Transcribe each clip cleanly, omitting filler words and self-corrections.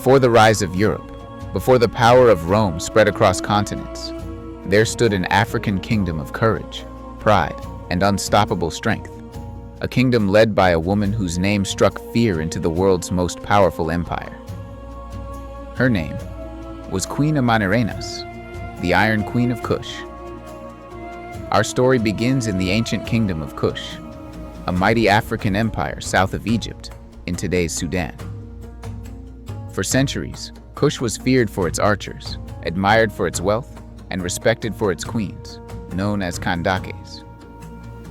Before the rise of Europe, before the power of Rome spread across continents, there stood an African kingdom of courage, pride, and unstoppable strength. A kingdom led by a woman whose name struck fear into the world's most powerful empire. Her name was Queen Amanirenas, the Iron Queen of Kush. Our story begins in the ancient Kingdom of Kush, a mighty African empire south of Egypt, in today's Sudan. For centuries, Kush was feared for its archers, admired for its wealth, and respected for its queens, known as Kandakes.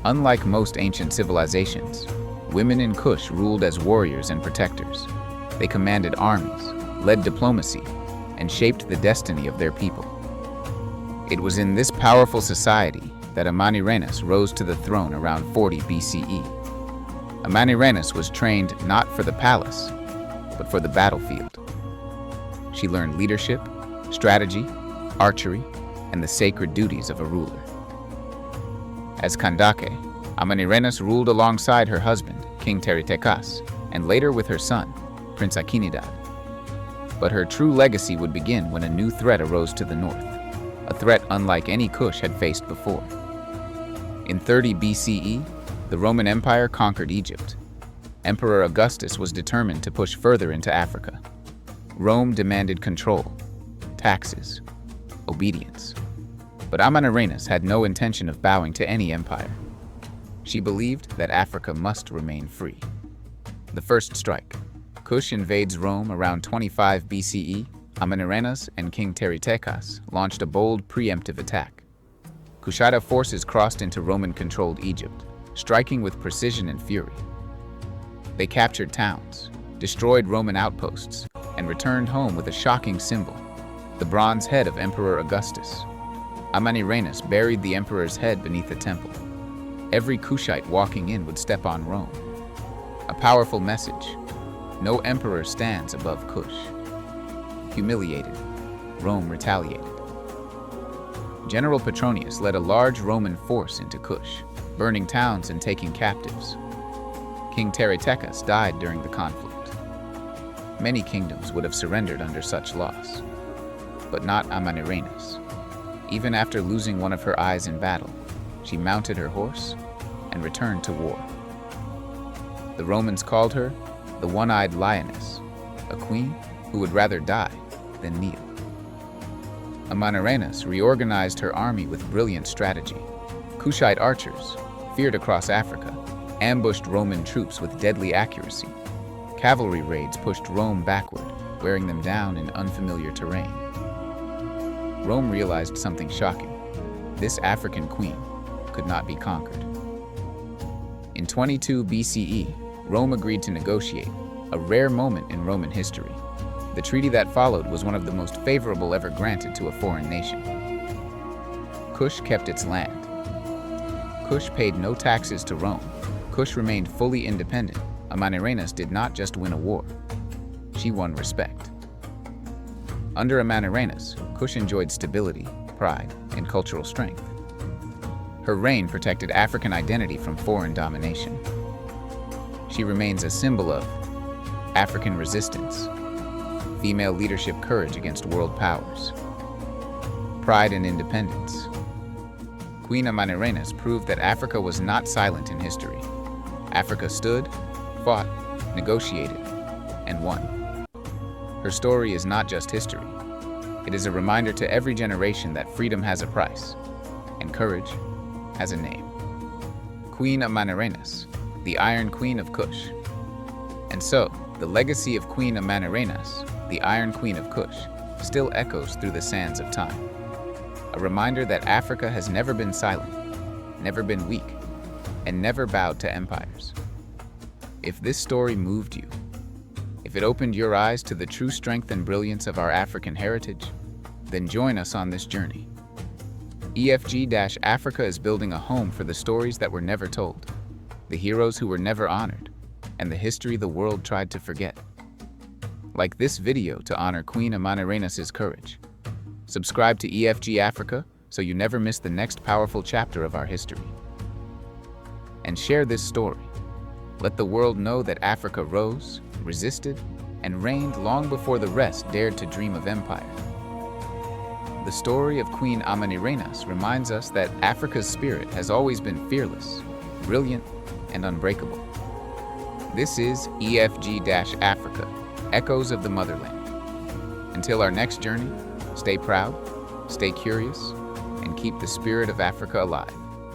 Unlike most ancient civilizations, women in Kush ruled as warriors and protectors. They commanded armies, led diplomacy, and shaped the destiny of their people. It was in this powerful society that Amanirenas rose to the throne around 40 BCE. Amanirenas was trained not for the palace, but for the battlefield. She learned leadership, strategy, archery, and the sacred duties of a ruler. As Kandake, Amanirenas ruled alongside her husband, King Teritekas, and later with her son, Prince Akinidad. But her true legacy would begin when a new threat arose to the north, a threat unlike any Kush had faced before. In 30 BCE, the Roman Empire conquered Egypt. Emperor Augustus was determined to push further into Africa. Rome demanded control, taxes, obedience. But Amanirenas had no intention of bowing to any empire. She believed that Africa must remain free. The first strike. Kush invades Rome around 25 BCE. Amanirenas and King Teritekas launched a bold preemptive attack. Kushite forces crossed into Roman-controlled Egypt, striking with precision and fury. They captured towns, destroyed Roman outposts, and returned home with a shocking symbol, the bronze head of Emperor Augustus. Amanirenas buried the emperor's head beneath a temple. Every Kushite walking in would step on Rome. A powerful message: no emperor stands above Kush. Humiliated, Rome retaliated. General Petronius led a large Roman force into Kush, burning towns and taking captives. King Teritekas died during the conflict. Many kingdoms would have surrendered under such loss, but not Amanirenas. Even after losing one of her eyes in battle, she mounted her horse and returned to war. The Romans called her the one-eyed lioness, a queen who would rather die than kneel. Amanirenas reorganized her army with brilliant strategy. Kushite archers, feared across Africa, ambushed Roman troops with deadly accuracy. Cavalry raids pushed Rome backward, wearing them down in unfamiliar terrain. Rome realized something shocking. This African queen could not be conquered. In 22 BCE, Rome agreed to negotiate, a rare moment in Roman history. The treaty that followed was one of the most favorable ever granted to a foreign nation. Kush kept its land. Kush paid no taxes to Rome. Kush remained fully independent. Amanirenas did not just win a war, she won respect. Under Amanirenas, Kush enjoyed stability, pride, and cultural strength. Her reign protected African identity from foreign domination. She remains a symbol of African resistance, female leadership courage against world powers, pride and independence. Queen Amanirenas proved that Africa was not silent in history. Africa stood, fought, negotiated, and won. Her story is not just history. It is a reminder to every generation that freedom has a price, and courage has a name. Queen Amanirenas, the Iron Queen of Kush. And so, the legacy of Queen Amanirenas, the Iron Queen of Kush, still echoes through the sands of time. A reminder that Africa has never been silent, never been weak, and never bowed to empires. If this story moved you, if it opened your eyes to the true strength and brilliance of our African heritage, then join us on this journey. EFG-AFRICA is building a home for the stories that were never told, the heroes who were never honored, and the history the world tried to forget. Like this video to honor Queen Amanirenas' courage. Subscribe to EFG-AFRICA so you never miss the next powerful chapter of our history. And share this story. Let the world know that Africa rose, resisted, and reigned long before the rest dared to dream of empire. The story of Queen Amanirenas reminds us that Africa's spirit has always been fearless, brilliant, and unbreakable. This is EFG-AFRICA, Echoes of the Motherland. Until our next journey, stay proud, stay curious, and keep the spirit of Africa alive.